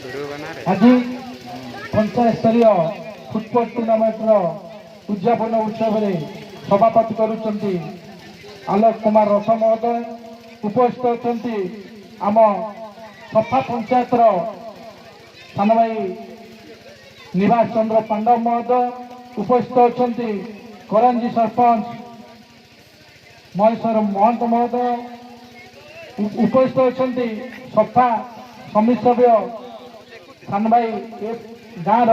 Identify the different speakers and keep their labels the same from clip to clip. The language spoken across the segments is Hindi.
Speaker 1: आज पंचायत स्तरीय फुटबल टूर्णामेंट उद्यापन उत्सव में सभापति करुँच आलोक कुमार रथ महोदय। उपस्थित अच्छा आम सफा पंचायत सान भाई निवास चंद्र पांडव महोदय। उपस्थित अच्छा करंजी सरपंच महेश्वर महंत महोदय। उपस्थित अच्छा सफा समिति सभ्य सान भाई गाँव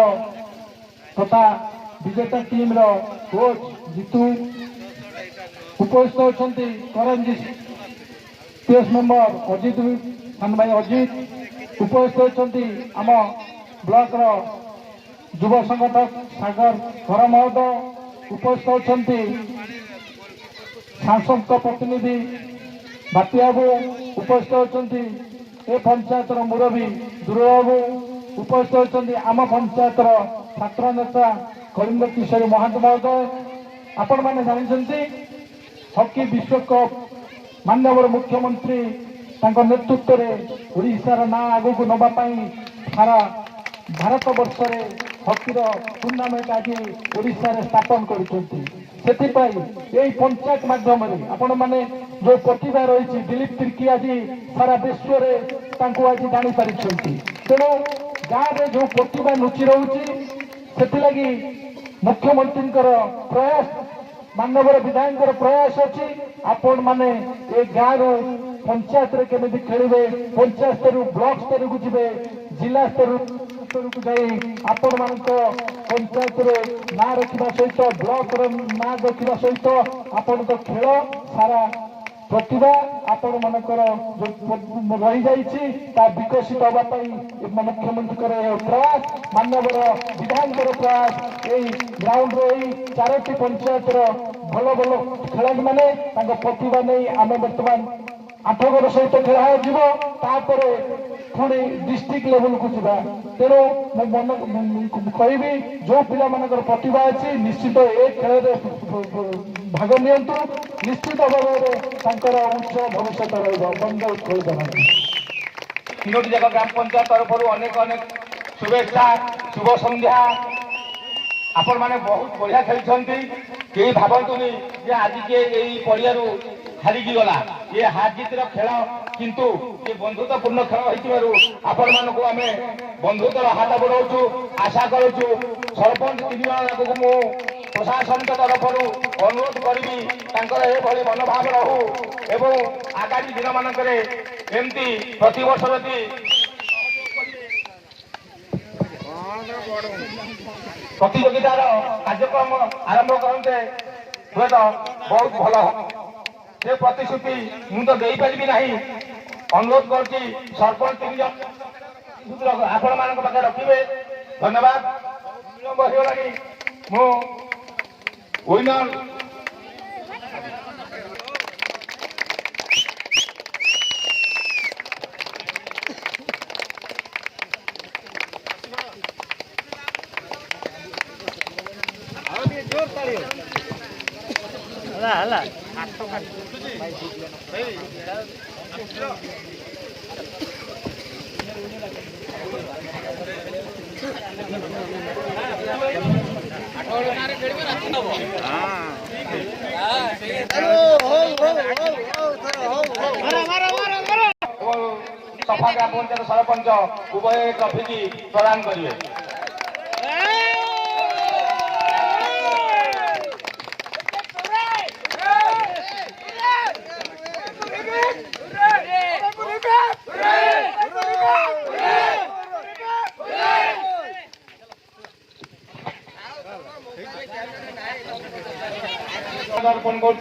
Speaker 1: तथा विजेता टीम कोच जीतू। उपस्थित अच्छा करंजी पेस मेंबर अजित सान भाई अजित। उपस्थित अच्छा आम ब्लॉक युव संगठक सागर घर महोदय। उपस्थित अच्छा सांसद प्रतिनिधि बापी बाबू। उपस्थित अच्छा ए पंचायत मुरबी दुर्गा बाबू। उपस्थित अच्छा आम पंचायत छात्र नेता कलिंग किशोर महांत महोदय। आपण मैंने जानते हॉकी विश्वकप माननीय मुख्यमंत्री नेतृत्व में ओडिशार ना आगु को नवापाई सारा भारत वर्ष में हॉकी टूर्णामेंट आज ओडिशा रे स्थापन कर पंचायत माध्यम आपण मैंने जो प्रतिभा रही दिलीप तिर्की आज सारा विश्व में आज जानी पारि। तेणु गाँव में जो प्रतिभा लुचि रोचे मुख्यमंत्री प्रयास माननीय विधायक प्रयास अच्छी आपण मैंने ये गाँव पंचायत रे केमिति खेलिबे पंचायत स्तर ब्लॉक स्तर को जिबे जिला स्तर को जाई आपण मानक पंचायत रे ना रखिबा सहित ब्लॉक रे ना रखिबा सहित आपण तो खेल सारा प्रतिभा आपण मानकर जो रही जाइछि ता विकसित होबा पई मुख्यमंत्री प्रयास माननीय विधायक प्रयास ए ग्राउंड रे चारोटी पंचायत भल भल खेलाड़ी माने प्रतिभा नहीं आम बर्तमान 8 वर्ष सहित खेला जीवपर पुणी डिस्ट्रिक्ट लेवल को जा। तेणु कहि जो पिला प्रतिभा अच्छी निश्चित ए खेल भाग नियंतु निश्चित भाव में उच्च भविष्य रंग उत्कलित
Speaker 2: तीनोटी जाक ग्राम पंचायत तरफ अनेक अनेक शुभेच्छा शुभ संध्या। आपण मैंने बहुत बढ़िया खेली कई भावतुनि जे आज के पड़िया हारिकी गला ये हार जीतर खेल किंतु ये बंधुत्वपूर्ण खेल आपण मानक आम बंधुत्वर हाथ बढ़ाऊ आशा करुचु। सरपंच 3 जन को मु प्रशासन तरफ अनुरोध करी मनोभाव रहू एवं आगामी दिन मानक एमती प्रतिवर्ष यदि प्रतियोगितार कार्यक्रम आरंभ करते हुए तो बहुत भल से प्रतिश्रुति मुझे दे पारि ना। अनुरोध कर सरपंच 3 जन आपण मान पाखे रखिए। धन्यवाद। विलंब हो मो विनर सफा ग्राम पंचायत सरपंच उभय ट्रफी की प्रदान करेंगे। अर्पण कर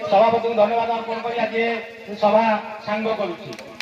Speaker 2: सभापति धन्यवाद अर्पण कर सभा सांग करुच्ची।